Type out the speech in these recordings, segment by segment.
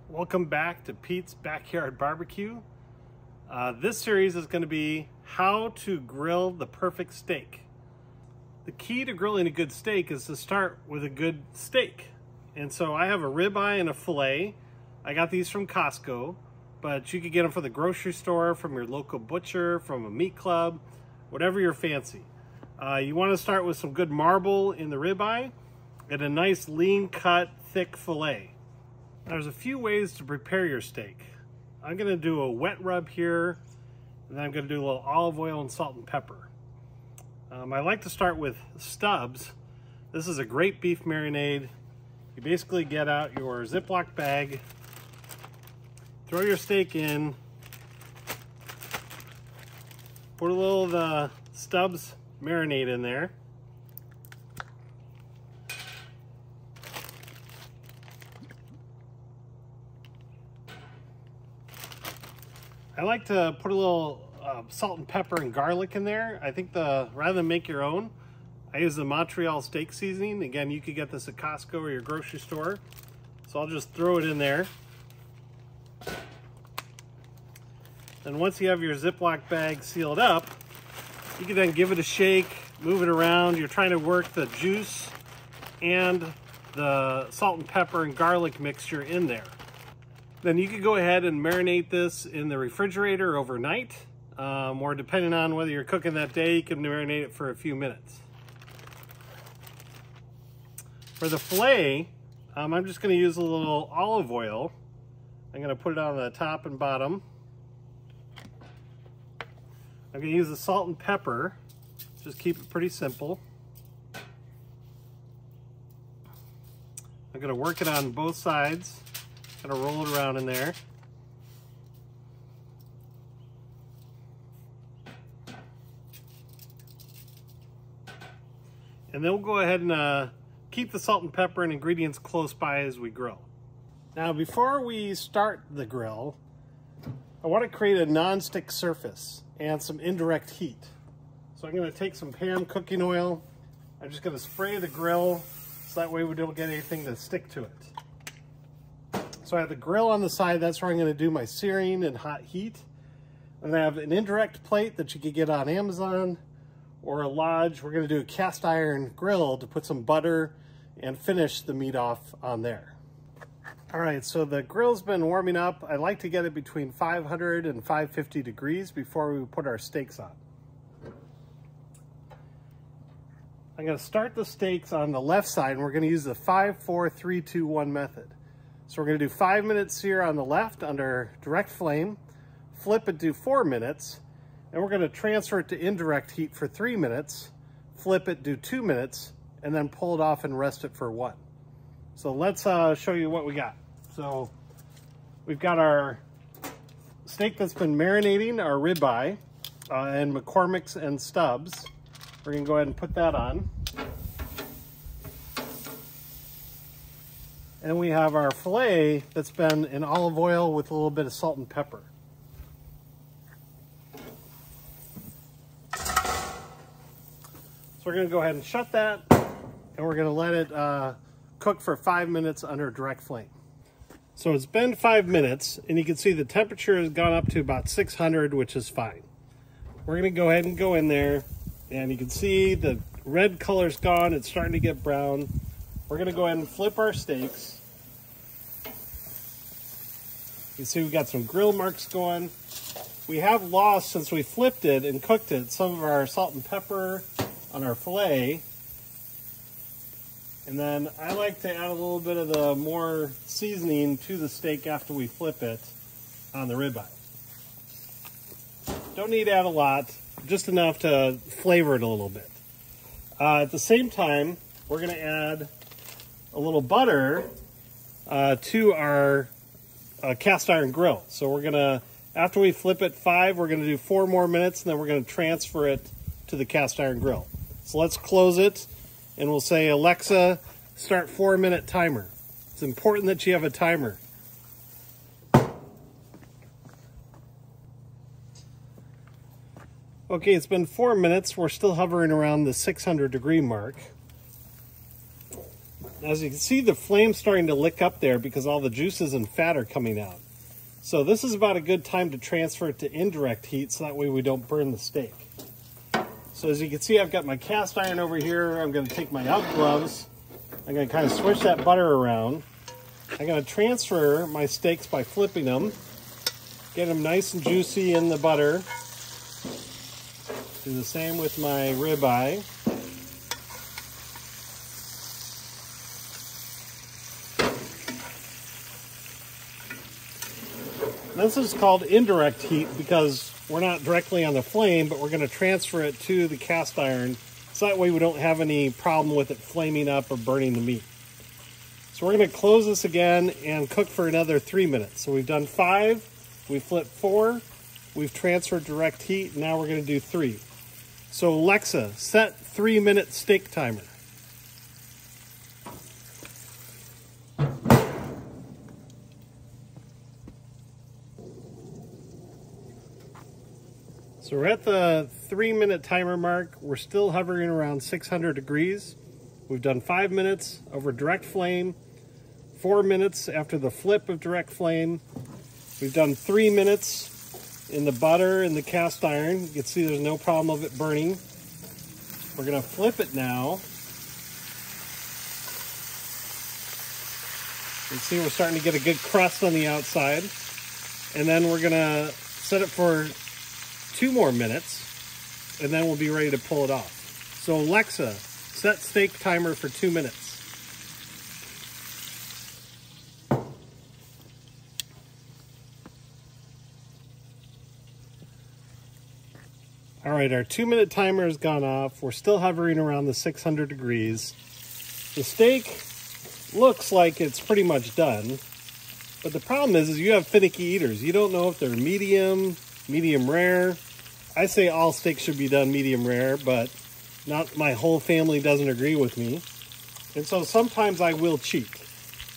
Welcome back to Pete's Backyard Barbecue. This series is going to be how to grill the perfect steak. The key to grilling a good steak is to start with a good steak. And so I have a ribeye and a filet. I got these from Costco, but you could get them from the grocery store, from your local butcher, from a meat club, whatever you're fancy. You want to start with some good marble in the ribeye and a nice lean cut thick filet. There's a few ways to prepare your steak. I'm going to do a wet rub here, and then I'm going to do a little olive oil and salt and pepper. I like to start with Stubbs. This is a great beef marinade. You basically get out your Ziploc bag, throw your steak in, put a little of the Stubbs marinade in there. I like to put a little salt and pepper and garlic in there. I think rather than make your own, I use the Montreal steak seasoning. Again, you could get this at Costco or your grocery store. So I'll just throw it in there. Then once you have your Ziploc bag sealed up, you can then give it a shake, move it around. You're trying to work the juice and the salt and pepper and garlic mixture in there. Then you could go ahead and marinate this in the refrigerator overnight, or depending on whether you're cooking that day, you can marinate it for a few minutes. For the filet, I'm just going to use a little olive oil. I'm going to put it on the top and bottom. I'm going to use the salt and pepper. Just keep it pretty simple. I'm going to work it on both sides. Gonna roll it around in there. And then we'll go ahead and keep the salt and pepper and ingredients close by as we grill. Now, before we start the grill, I want to create a non-stick surface and some indirect heat. So I'm going to take some pan cooking oil. I'm just going to spray the grill so that way we don't get anything to stick to it. So I have the grill on the side. That's where I'm going to do my searing and hot heat. And I have an indirect plate that you could get on Amazon or a Lodge. We're going to do a cast iron grill to put some butter and finish the meat off on there. All right, so the grill's been warming up. I like to get it between 500 and 550 degrees before we put our steaks on. I'm going to start the steaks on the left side, and we're going to use the 5, 4, 3, 2, 1 method. So we're going to do 5 minutes sear on the left under direct flame, flip it, do 4 minutes, and we're going to transfer it to indirect heat for 3 minutes, flip it, do 2 minutes, and then pull it off and rest it for 1. So let's show you what we got. So we've got our steak that's been marinating, our ribeye, and McCormick's and Stubbs. We're going to go ahead and put that on. And we have our filet that's been in olive oil with a little bit of salt and pepper. So we're going to go ahead and shut that, and we're going to let it cook for 5 minutes under direct flame. So it's been 5 minutes, and you can see the temperature has gone up to about 600, which is fine. We're going to go ahead and go in there, and you can see the red color's gone. It's starting to get brown. We're going to go ahead and flip our steaks. You see we've got some grill marks going. We have lost, since we flipped it and cooked it, some of our salt and pepper on our filet. And then I like to add a little bit of the more seasoning to the steak after we flip it on the ribeye. Don't need to add a lot, just enough to flavor it a little bit. At the same time, we're going to add a little butter to our cast iron grill. So we're gonna, after we flip it 5, we're gonna do 4 more minutes, and then we're gonna transfer it to the cast iron grill. So let's close it, and we'll say, Alexa, start 4-minute timer. It's important that you have a timer. Okay, it's been 4 minutes. We're still hovering around the 600 degree mark. As you can see, the flame's starting to lick up there because all the juices and fat are coming out. So this is about a good time to transfer it to indirect heat so that way we don't burn the steak. So as you can see, I've got my cast iron over here. I'm going to take my elk gloves. I'm going to kind of swish that butter around. I'm going to transfer my steaks by flipping them. Get them nice and juicy in the butter. Do the same with my ribeye. This is called indirect heat because we're not directly on the flame, but we're going to transfer it to the cast iron so that way we don't have any problem with it flaming up or burning the meat. So we're going to close this again and cook for another 3 minutes. So we've done 5, we flipped 4, we've transferred direct heat, and now we're going to do 3. So Alexa, set 3-minute steak timer. So we're at the 3-minute timer mark. We're still hovering around 600 degrees. We've done 5 minutes over direct flame, 4 minutes after the flip of direct flame. We've done 3 minutes in the butter and the cast iron. You can see there's no problem of it burning. We're gonna flip it now. You can see we're starting to get a good crust on the outside. And then we're gonna set it for 2 more minutes, and then we'll be ready to pull it off. So Alexa, set steak timer for 2 minutes. All right, our 2-minute timer has gone off. We're still hovering around the 600 degrees. The steak looks like it's pretty much done, but the problem is you have finicky eaters. You don't know if they're medium rare. I say all steaks should be done medium rare, but not my whole family doesn't agree with me. And so sometimes I will cheat.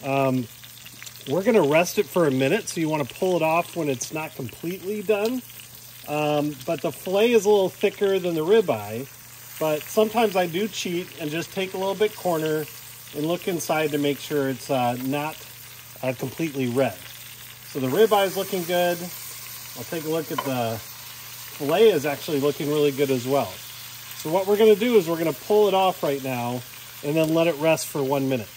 We're gonna rest it for a minute, so you wanna pull it off when it's not completely done. But the fillet is a little thicker than the ribeye, but sometimes I do cheat and just take a little bit corner and look inside to make sure it's not completely red. So the ribeye is looking good. I'll take a look at the fillet is actually looking really good as well. So what we're going to do is we're going to pull it off right now and then let it rest for 1 minute.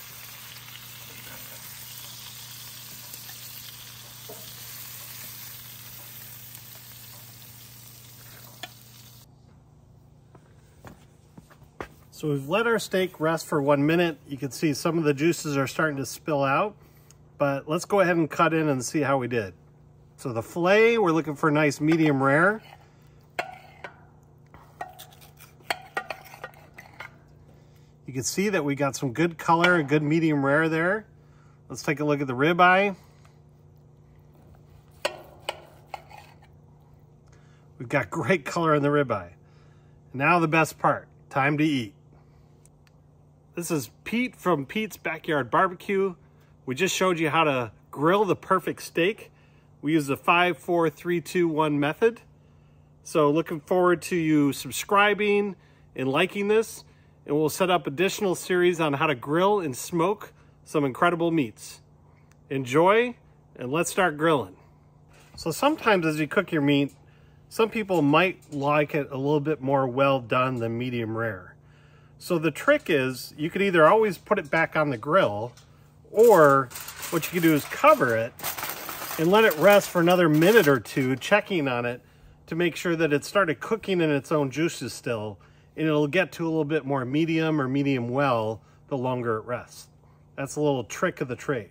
So we've let our steak rest for 1 minute. You can see some of the juices are starting to spill out, but let's go ahead and cut in and see how we did. So the fillet, we're looking for a nice medium rare. You can see that we got some good color, a good medium rare there. Let's take a look at the ribeye. We've got great color in the ribeye. Now the best part, time to eat. This is Pete from Pete's Backyard Barbecue. We just showed you how to grill the perfect steak. We use the 5, 4, 3, 2, 1 method. So looking forward to you subscribing and liking this. And we'll set up additional series on how to grill and smoke some incredible meats. Enjoy, and let's start grilling. So sometimes as you cook your meat, some people might like it a little bit more well done than medium rare. So the trick is you could either always put it back on the grill, or what you can do is cover it and let it rest for another minute or two, checking on it to make sure that it started cooking in its own juices still, and it'll get to a little bit more medium or medium well the longer it rests. That's a little trick of the trade.